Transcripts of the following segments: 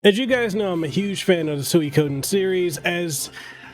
As you guys know, I'm a huge fan of the Suikoden series, as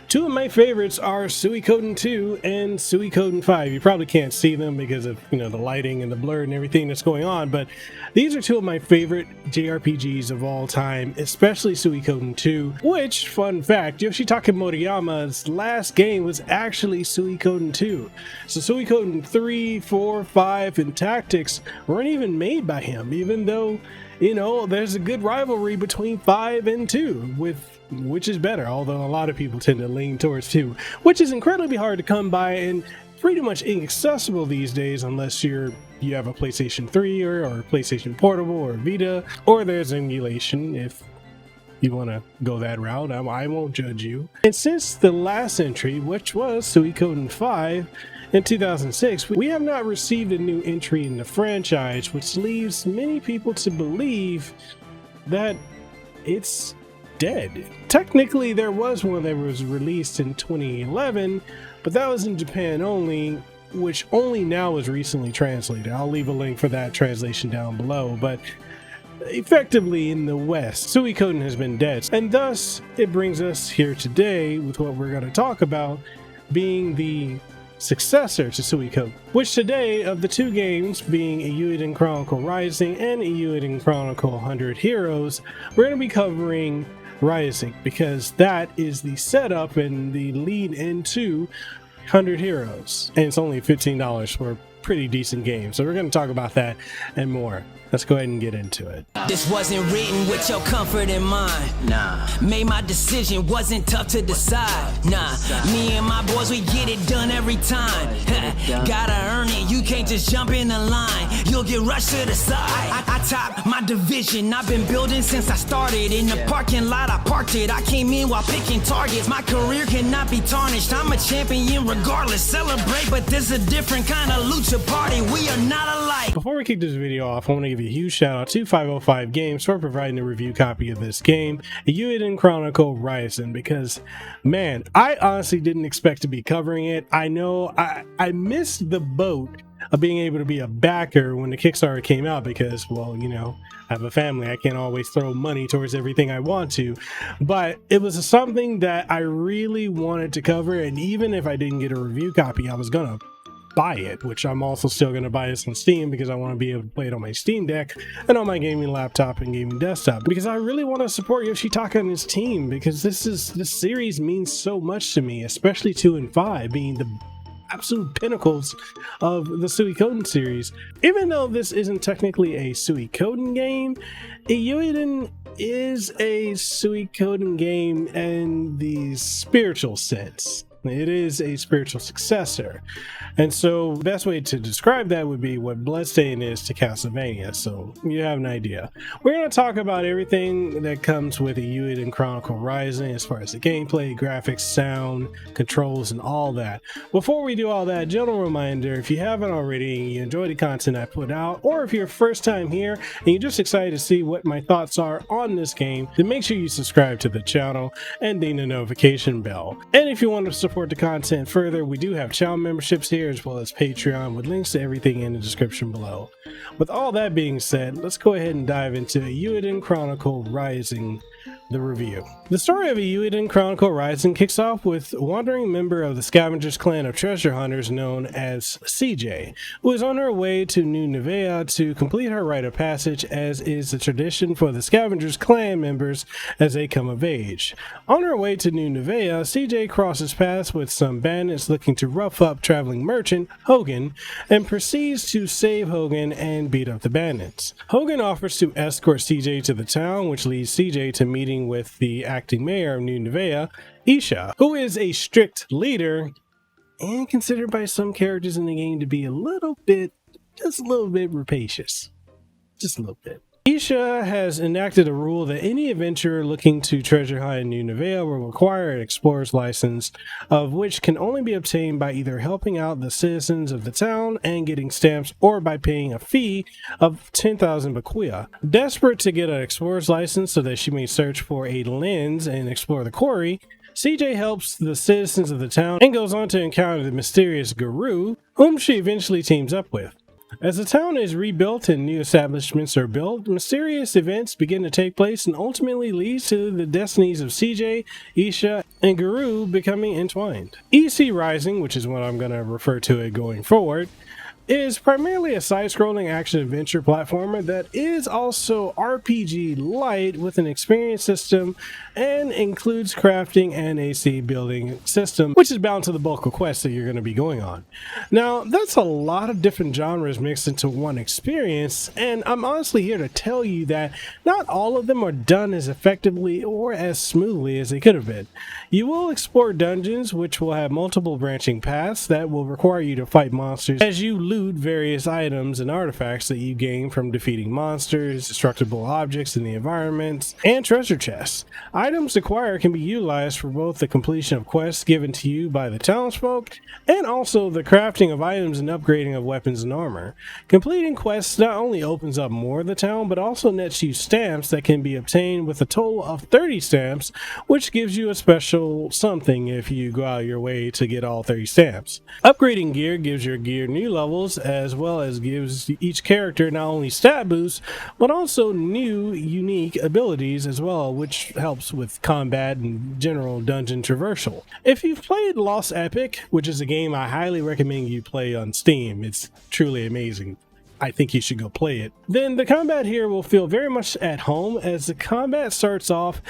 two of my favorites are Suikoden 2 and Suikoden 5. You probably can't see them because of, the lighting and the blur and everything that's going on, but these are two of my favorite JRPGs of all time, especially Suikoden 2, which, fun fact, Yoshitaka Moriyama's last game was actually Suikoden 2. So Suikoden 3, 4, 5, and Tactics weren't even made by him, even though there's a good rivalry between 5 and 2, with which is better, although a lot of people tend to lean towards 2, which is incredibly hard to come by and pretty much inaccessible these days unless you have a PlayStation 3 or PlayStation Portable or Vita, or there's emulation if you want to go that route. I won't judge you. And since the last entry, which was Suikoden 5, in 2006, we have not received a new entry in the franchise, which leaves many people to believe that it's dead. Technically, there was one that was released in 2011, but that was in Japan only, which only now is recently translated. I'll leave a link for that translation down below, but effectively in the West, Suikoden has been dead. And thus, it brings us here today with what we're going to talk about being the successor to Suikoden, which today, of the two games being Eiyuden Chronicle Rising and Eiyuden Chronicle 100 Heroes, we're going to be covering Rising because that is the setup and the lead into 100 Heroes, and it's only $15 for a pretty decent game, so we're going to talk about that and more. Let's go ahead and get into it. This wasn't written with your comfort in mind. Nah. Made my decision, wasn't tough to decide. Nah. Me and my boys, we get it done every time. Gotta earn it, you can't just jump in the line. You'll get rushed to the side. I top my division, I've been building since I started. In the parking lot, I parked it. I came in while picking targets. My career cannot be tarnished. I'm a champion regardless. Celebrate, but this a different kind of lucha party. We are not alike. Before we kick this video off, I want to give a huge shout out to 505 Games for providing a review copy of this game, Eiyuden Chronicle Rising, because man, I honestly didn't expect to be covering it. I know I missed the boat of being able to be a backer when the Kickstarter came out because, well, I have a family. I can't always throw money towards everything I want to, but it was something that I really wanted to cover, and even if I didn't get a review copy, I was gonna buy it, which I'm also still going to buy this on Steam because I want to be able to play it on my Steam Deck and on my gaming laptop and gaming desktop, because I really want to support Yoshitaka and his team, because this series means so much to me, especially 2 and 5 being the absolute pinnacles of the Suikoden series. Even though this isn't technically a Suikoden game, Eiyuden is a Suikoden game in the spiritual sense. It is a spiritual successor. And so the best way to describe that would be what Bloodstain is to Castlevania, so you have an idea. We're going to talk about everything that comes with Eiyuden Chronicle Rising as far as the gameplay, graphics, sound, controls, and all that. Before we do all that, gentle reminder, if you haven't already and you enjoy the content I put out, or if you're first time here and you're just excited to see what my thoughts are on this game, then make sure you subscribe to the channel and ding the notification bell. And if you want to support the content further, we do have channel memberships here as well as Patreon, with links to everything in the description below. With all that being said, let's go ahead and dive into Eiyuden Chronicle Rising, the review. The story of Eiyuden Chronicle Rising kicks off with a wandering member of the Scavengers clan of treasure hunters known as CJ, who is on her way to New Nevea to complete her rite of passage, as is the tradition for the Scavengers clan members as they come of age. On her way to New Nevea, CJ crosses paths with some bandits looking to rough up traveling merchant Hogan, and proceeds to save Hogan and beat up the bandits. Hogan offers to escort CJ to the town, which leads CJ to meeting with the acting mayor of New Nevea, Isha, who is a strict leader and considered by some characters in the game to be just a little bit rapacious. Just a little bit. Isha has enacted a rule that any adventurer looking to treasure hunt in New Nevea will require an explorer's license, of which can only be obtained by either helping out the citizens of the town and getting stamps, or by paying a fee of 10,000 bakuya. Desperate to get an explorer's license so that she may search for a lens and explore the quarry, CJ helps the citizens of the town and goes on to encounter the mysterious Guru, whom she eventually teams up with. As the town is rebuilt and new establishments are built, mysterious events begin to take place and ultimately lead to the destinies of CJ, Isha, and Guru becoming entwined. EC Rising, which is what I'm going to refer to it going forward, is primarily a side-scrolling action-adventure platformer that is also RPG light with an experience system and includes crafting and AC building system, which is bound to the bulk of quests that you're going to be going on. Now, that's a lot of different genres mixed into one experience, and I'm honestly here to tell you that not all of them are done as effectively or as smoothly as they could have been. You will explore dungeons, which will have multiple branching paths that will require you to fight monsters as you loot various items and artifacts that you gain from defeating monsters, destructible objects in the environments, and treasure chests. Items acquired can be utilized for both the completion of quests given to you by the townsfolk and also the crafting of items and upgrading of weapons and armor. Completing quests not only opens up more of the town, but also nets you stamps that can be obtained with a total of 30 stamps, which gives you a special something if you go out your way to get all 30 stamps. Upgrading gear gives your gear new levels, as well as gives each character not only stat boosts, but also new unique abilities as well, which helps with combat and general dungeon traversal. If you've played Lost Epic, which is a game I highly recommend you play on Steam, it's truly amazing. I think you should go play it. Then the combat here will feel very much at home, as the combat starts off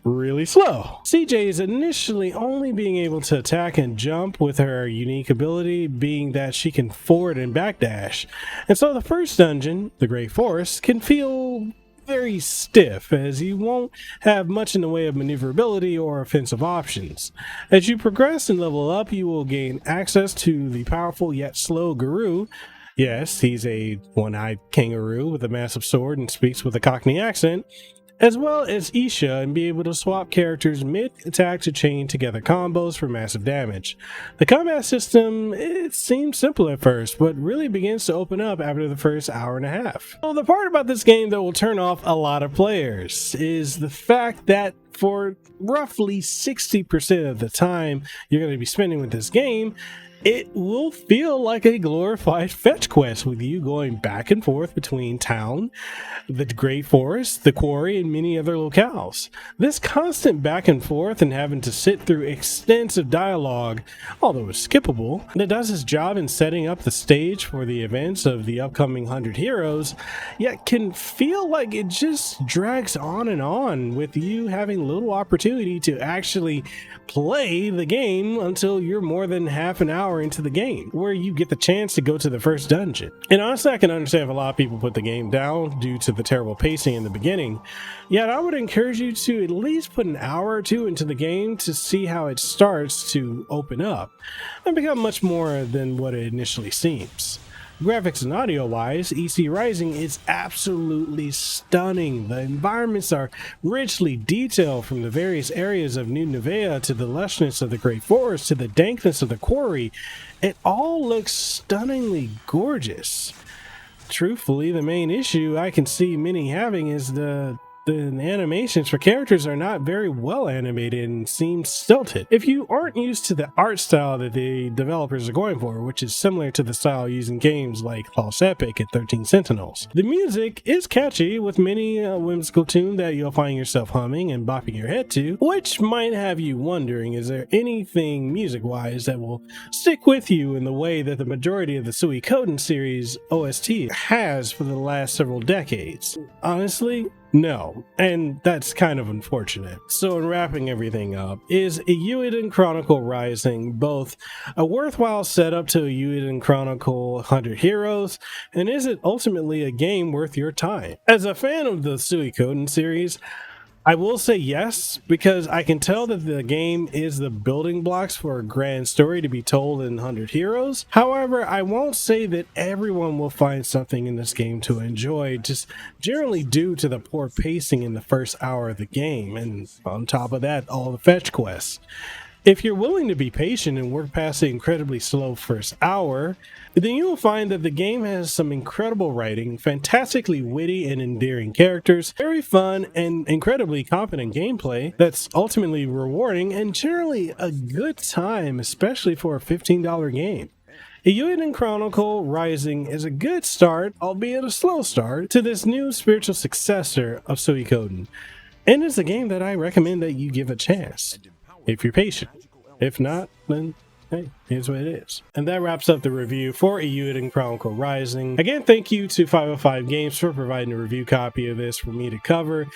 really slow. CJ is initially only being able to attack and jump, with her unique ability being that she can forward and backdash. And so the first dungeon, the Great Forest, can feel very stiff, as you won't have much in the way of maneuverability or offensive options. As you progress and level up, you will gain access to the powerful yet slow Guru. Yes, he's a one-eyed kangaroo with a massive sword and speaks with a Cockney accent, as well as Isha, and be able to swap characters mid-attack to chain together combos for massive damage. The combat system, it seems simple at first, but really begins to open up after the first hour and a half. Well, the part about this game that will turn off a lot of players is the fact that for roughly 60% of the time you're going to be spending with this game, it will feel like a glorified fetch quest, with you going back and forth between town, the Great Forest, the quarry, and many other locales. This constant back and forth and having to sit through extensive dialogue, although it's skippable, that does its job in setting up the stage for the events of the upcoming 100 Heroes, yet can feel like it just drags on with you having little opportunity to actually play the game until you're more than half an hour into the game, where you get the chance to go to the first dungeon. And honestly, I can understand if a lot of people put the game down due to the terrible pacing in the beginning, yet I would encourage you to at least put an hour or two into the game to see how it starts to open up and become much more than what it initially seems. Graphics and audio wise, EC Rising is absolutely stunning. The environments are richly detailed, from the various areas of New Nevea to the lushness of the Great Forest to the dankness of the quarry. It all looks stunningly gorgeous. Truthfully, the main issue I can see many having is the animations for characters are not very well animated and seem stilted. If you aren't used to the art style that the developers are going for, which is similar to the style used in games like Lost Epic and 13 Sentinels. The music is catchy, with many whimsical tune that you'll find yourself humming and bopping your head to, which might have you wondering, is there anything music-wise that will stick with you in the way that the majority of the Suikoden series OST has for the last several decades? Honestly, no, and that's kind of unfortunate. So in wrapping everything up, is Eiyuden Chronicle Rising both a worthwhile setup to Eiyuden Chronicle 100 Heroes, and is it ultimately a game worth your time? As a fan of the Suikoden series, I will say yes, because I can tell that the game is the building blocks for a grand story to be told in 100 Heroes. However, I won't say that everyone will find something in this game to enjoy, just generally due to the poor pacing in the first hour of the game, and on top of that, all the fetch quests. If you're willing to be patient and work past the incredibly slow first hour, then you will find that the game has some incredible writing, fantastically witty and endearing characters, very fun and incredibly competent gameplay that's ultimately rewarding, and generally a good time, especially for a $15 game. Eiyuden Chronicle Rising is a good start, albeit a slow start, to this new spiritual successor of Suikoden, and it's a game that I recommend that you give a chance, if you're patient. If not, then hey, here's what it is. And that wraps up the review for Eiyuden Chronicle Rising. Again, thank you to 505 Games for providing a review copy of this for me to cover.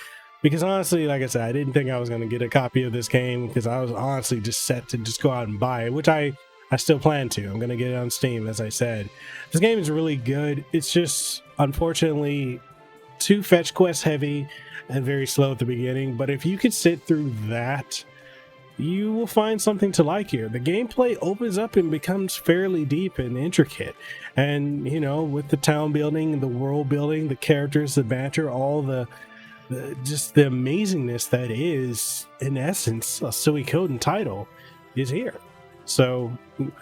Because honestly, like I said, I didn't think I was going to get a copy of this game because I was honestly just set to just go out and buy it, which I still plan to. I'm going to get it on Steam, as I said. This game is really good. It's just, unfortunately, too fetch quest heavy and very slow at the beginning. But if you could sit through that, you will find something to like here. The gameplay opens up and becomes fairly deep and intricate. And, you know, with the town building, the world building, the characters, the banter, all just the amazingness that is, in essence, a Suikoden title is here. So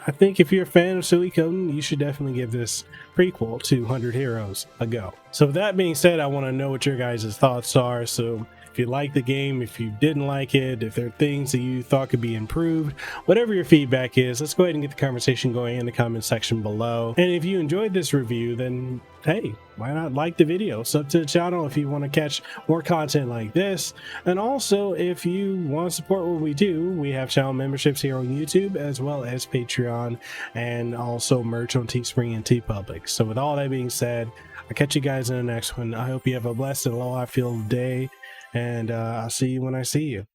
I think if you're a fan of Suikoden, you should definitely give this prequel to 100 Heroes a go. So with that being said, I want to know what your guys' thoughts are. So if you like the game, if you didn't like it, if there are things that you thought could be improved, whatever your feedback is, let's go ahead and get the conversation going in the comment section below. And if you enjoyed this review, then hey, why not like the video? Sub to the channel if you want to catch more content like this. And also, if you want to support what we do, we have channel memberships here on YouTube, as well as Patreon, and also merch on Teespring and TeePublic. So with all that being said, I'll catch you guys in the next one. I hope you have a blessed and aloha-filled day, and I'll see you when I see you.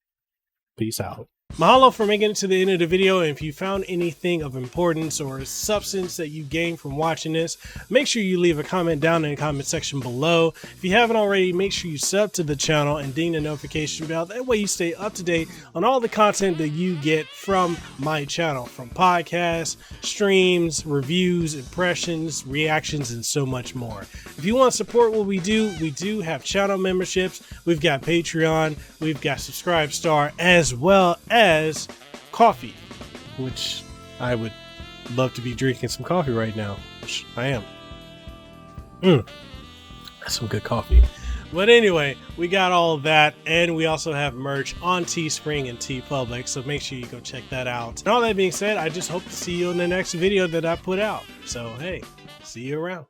Peace out. Mahalo for making it to the end of the video, and if you found anything of importance or substance that you gained from watching this, make sure you leave a comment down in the comment section below. If you haven't already, make sure you sub to the channel and ding the notification bell. That way you stay up to date on all the content that you get from my channel, from podcasts, streams, reviews, impressions, reactions, and so much more. If you want to support what we do have channel memberships, we've got Patreon, we've got Subscribe Star, as well as coffee, which I would love to be drinking some coffee right now, which I am. That's some good coffee. But anyway, we got all of that, and we also have merch on Teespring and TeePublic, so make sure you go check that out. And all that being said, I just hope to see you in the next video that I put out. So hey, see you around.